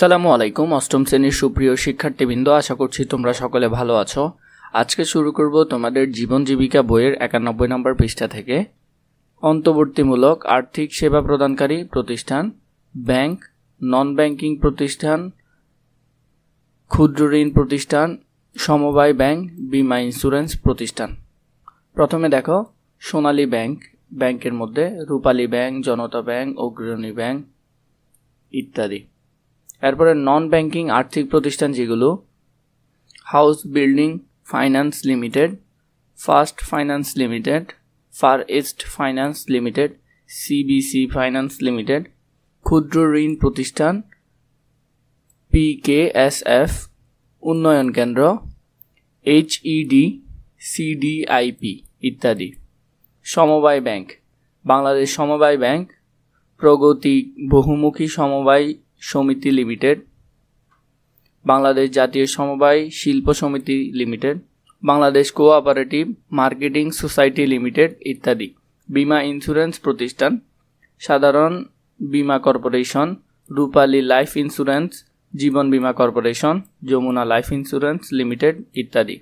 আসসালামু আলাইকুম। অষ্টম শ্রেণীর সুপ্রিয় শিক্ষার্থীবৃন্দ, আশা করছি তোমরা সকলে ভালো আছো। আজকে শুরু করব তোমাদের জীবন জীবিকা বইয়ের 91 নম্বর পৃষ্ঠা থেকে। অন্তর্বর্তীমূলক আর্থিক সেবা প্রদানকারী প্রতিষ্ঠান, ব্যাংক, নন ব্যাংকিং প্রতিষ্ঠান, ক্ষুদ্র ঋণ প্রতিষ্ঠান, সমবায় ব্যাংক, বীমা ইন্স্যুরেন্স প্রতিষ্ঠান। প্রথমে দেখো সোনালী ব্যাংক, ব্যাংকের মধ্যে Rupali bank, Janata bank, Agrani bank ইত্যাদি। এরপরে নন ব্যাংকিং আর্থিক প্রতিষ্ঠান যেগুলো house building finance limited, first finance limited, far east finance limited, CBC finance limited. ক্ষুদ্র ঋণ প্রতিষ্ঠান পিকেএসএফ, উন্নয়ন কেন্দ্র, এইচইডি, সিডিআইপি ইত্যাদি। সমবায় ব্যাংক, বাংলাদেশ সমবায় ব্যাংক, প্রগতি বহুমুখী সমবায় সমিতি লিমিটেড, বাংলাদেশ জাতীয় সমবায় শিল্প সমিতি limited, Bangladesh cooperative marketing society limited ইত্যাদি। বীমা ইন্স্যুরেন্স প্রতিষ্ঠান Sadharan Bima corporation, Rupali life insurance, Jiban Bima corporation, Jamuna life insurance limited ইত্যাদি।